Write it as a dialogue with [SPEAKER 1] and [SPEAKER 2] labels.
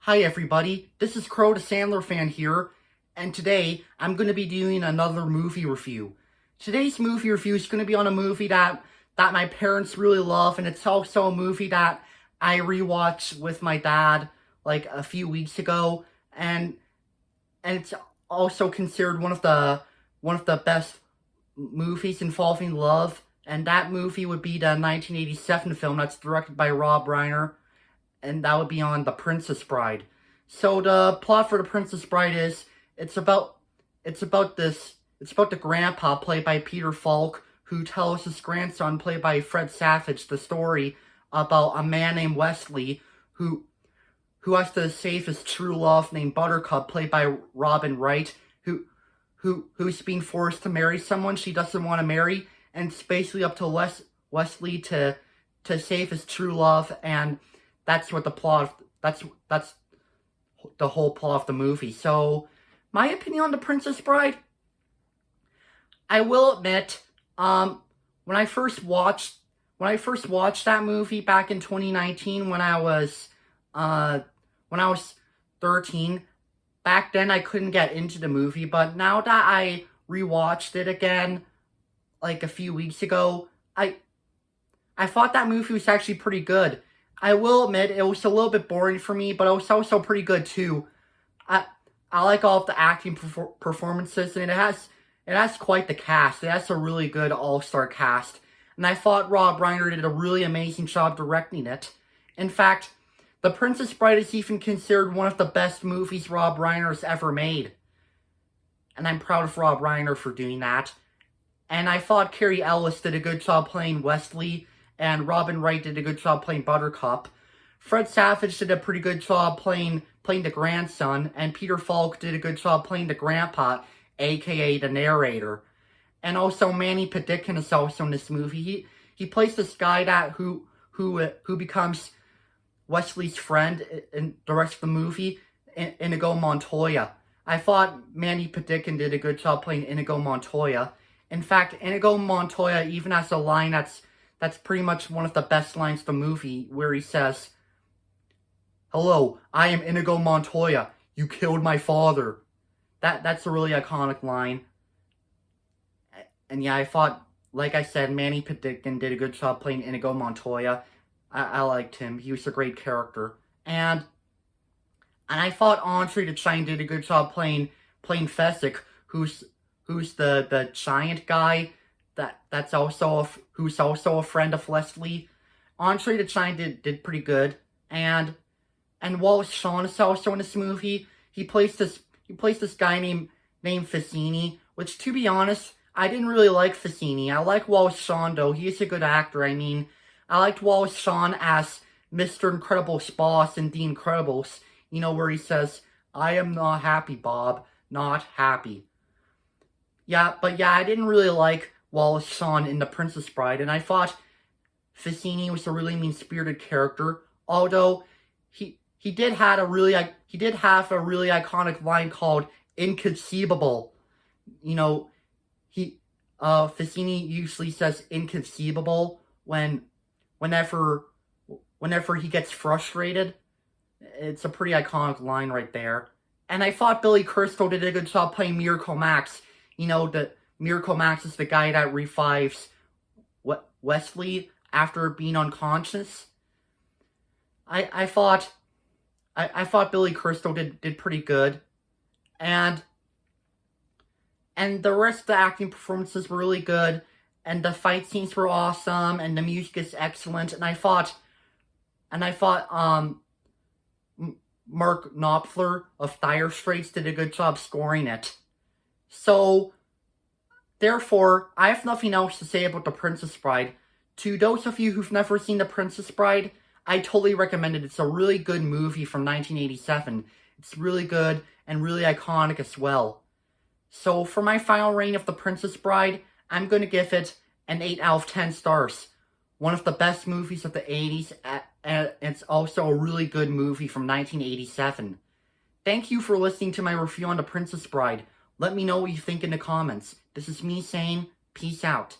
[SPEAKER 1] Hi everybody, this is Crow the Sandler fan here, and today I'm going to be doing another movie review. Today's movie review is going to be on a movie that my parents really love, and it's also a movie that I rewatched with my dad like a few weeks ago, and it's also considered one of the best movies involving love, and that movie would be the 1987 film that's directed by Rob Reiner, and that would be on The Princess Bride. So the plot for The Princess Bride is it's about the grandpa played by Peter Falk who tells his grandson played by Fred Savage the story about a man named Wesley who has to save his true love named Buttercup played by Robin Wright who's being forced to marry someone she doesn't want to marry, and it's basically up to Wesley to save his true love, and that's what the plot. That's the whole plot of the movie. So, my opinion on The Princess Bride. I will admit, when I first watched that movie back in 2019, when I was 13, back then I couldn't get into the movie. But now that I rewatched it again, like a few weeks ago, I thought that movie was actually pretty good. I will admit, it was a little bit boring for me, but it was also pretty good too. I like all of the acting performances, and it has quite the cast. It has a really good all-star cast, and I thought Rob Reiner did a really amazing job directing it. In fact, The Princess Bride is even considered one of the best movies Rob Reiner's ever made, and I'm proud of Rob Reiner for doing that. And I thought Carrie Ellis did a good job playing Wesley, and Robin Wright did a good job playing Buttercup. Fred Savage did a pretty good job playing the grandson, and Peter Falk did a good job playing the grandpa, aka the narrator. And also Mandy Patinkin is also in this movie. He plays this guy who becomes Wesley's friend in the rest of the movie, Inigo Montoya. I thought Mandy Patinkin did a good job playing Inigo Montoya. In fact, Inigo Montoya even has a line that's pretty much one of the best lines of the movie, where he says, "Hello, I am Inigo Montoya. You killed my father." That's a really iconic line. And yeah, I thought, like I said, Mandy Patinkin did a good job playing Inigo Montoya. I liked him. He was a great character. And I thought Andre the Giant did a good job playing Fezzik, who's the giant guy who's also a friend of Leslie. Andre the Giant did pretty good, and Wallace Shawn is also in this movie. He plays this guy named Vizzini, which, to be honest, I didn't really like Vizzini. I like Wallace Shawn though. He is a good actor. I mean, I liked Wallace Shawn as Mr. Incredible's boss in The Incredibles. You know, where he says, "I am not happy, Bob. Not happy." Yeah, but yeah, I didn't really like Wallace Shawn in The Princess Bride, and I thought Vizzini was a really mean-spirited character, although he did have a really iconic line called "inconceivable." You know, Vizzini usually says "inconceivable" whenever he gets frustrated. It's a pretty iconic line right there. And I thought Billy Crystal did a good job playing Miracle Max. You know, that Miracle Max is the guy that revives Wesley after being unconscious. I thought Billy Crystal did pretty good, and the rest of the acting performances were really good, and the fight scenes were awesome, and the music is excellent, and I thought Mark Knopfler of Dire Straits did a good job scoring it. So, therefore, I have nothing else to say about The Princess Bride. To those of you who've never seen The Princess Bride, I totally recommend it. It's a really good movie from 1987. It's really good and really iconic as well. So, for my final rating of The Princess Bride, I'm going to give it an 8 out of 10 stars. One of the best movies of the 80s, and it's also a really good movie from 1987. Thank you for listening to my review on The Princess Bride. Let me know what you think in the comments. This is me saying, peace out.